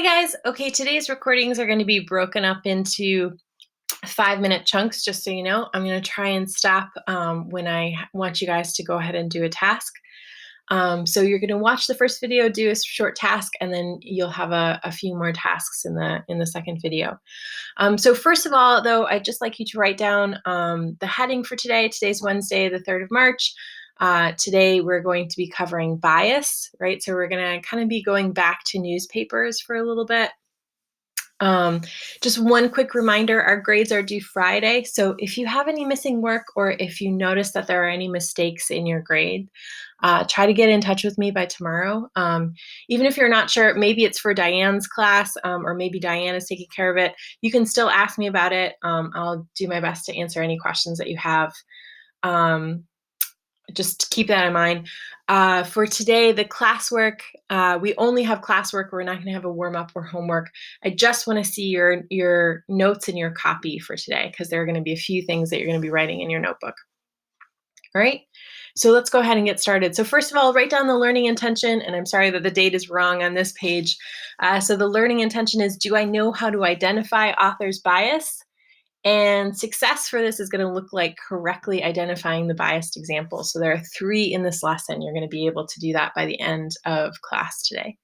Hi guys. Okay, today's recordings are going to be broken up into 5-minute chunks, just so you know. I'm going to try and stop when I want you guys to go ahead and do a task. So you're going to watch the first video, do a short task, and then you'll have a few more tasks in the second video. So first of all, though, I'd just like you to write down the heading for today. Today's Wednesday, the 3rd of March. Today we're going to be covering bias, right? So we're going to kind of be going back to newspapers for a little bit. Just one quick reminder, our grades are due Friday. So if you have any missing work or if you notice that there are any mistakes in your grade, try to get in touch with me by tomorrow. Even if you're not sure, maybe it's for Diane's class or maybe Diane is taking care of it, you can still ask me about it. I'll do my best to answer any questions that you have. Just keep that in mind. For today, the classwork, we only have classwork. We're not going to have a warm-up or homework. I just want to see your notes in your copy for today because there are going to be a few things that you're going to be writing in your notebook. All right, so let's go ahead and get started. So first of all, write down the learning intention, and I'm sorry that the date is wrong on this page. So the learning intention is, do I know how to identify author's bias? And success for this is going to look like correctly identifying the biased example. So there are 3 in this lesson. You're going to be able to do that by the end of class today.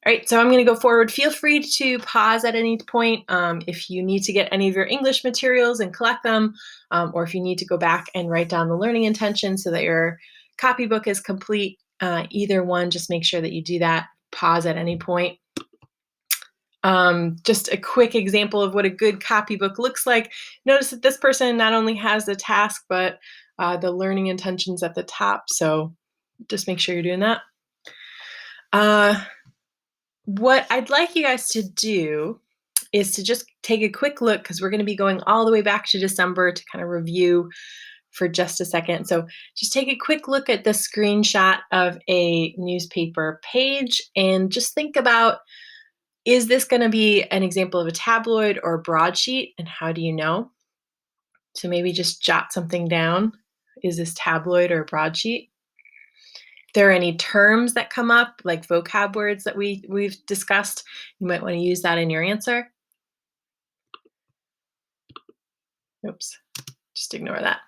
All right, so I'm going to go forward. Feel free to pause at any point if you need to get any of your English materials and collect them, or if you need to go back and write down the learning intention so that your copybook is complete. Either one, just make sure that you do that. Pause at any point. Just a quick example of what a good copybook looks like. Notice that this person not only has the task, but the learning intentions at the top. So just make sure you're doing that. What I'd like you guys to do is to just take a quick look, because we're going to be going all the way back to December to kind of review for just a second. So just take a quick look at the screenshot of a newspaper page and just think about, is this going to be an example of a tabloid or a broadsheet, and how do you know? So maybe just jot something down. Is this tabloid or a broadsheet? If there are any terms that come up, like vocab words that we've discussed, you might want to use that in your answer. Oops. Just ignore that.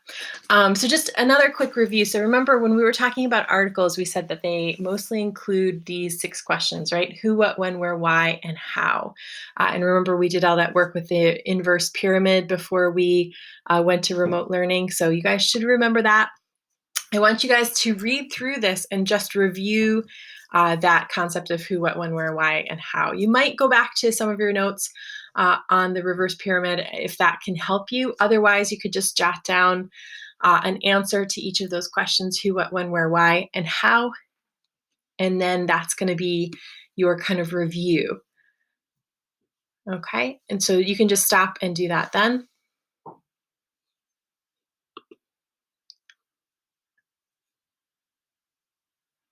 So just another quick review. So remember, when we were talking about articles, we said that they mostly include these 6 questions, right? Who, what, when, where, why, and how. And remember, we did all that work with the inverse pyramid before we went to remote learning. So you guys should remember that. I want you guys to read through this and just review that concept of who, what, when, where, why, and how. You might go back to some of your notes on the reverse pyramid if that can help you. Otherwise, you could just jot down an answer to each of those questions: who, what, when, where, why, and how. And then that's going to be your kind of review. Okay, and so you can just stop and do that then.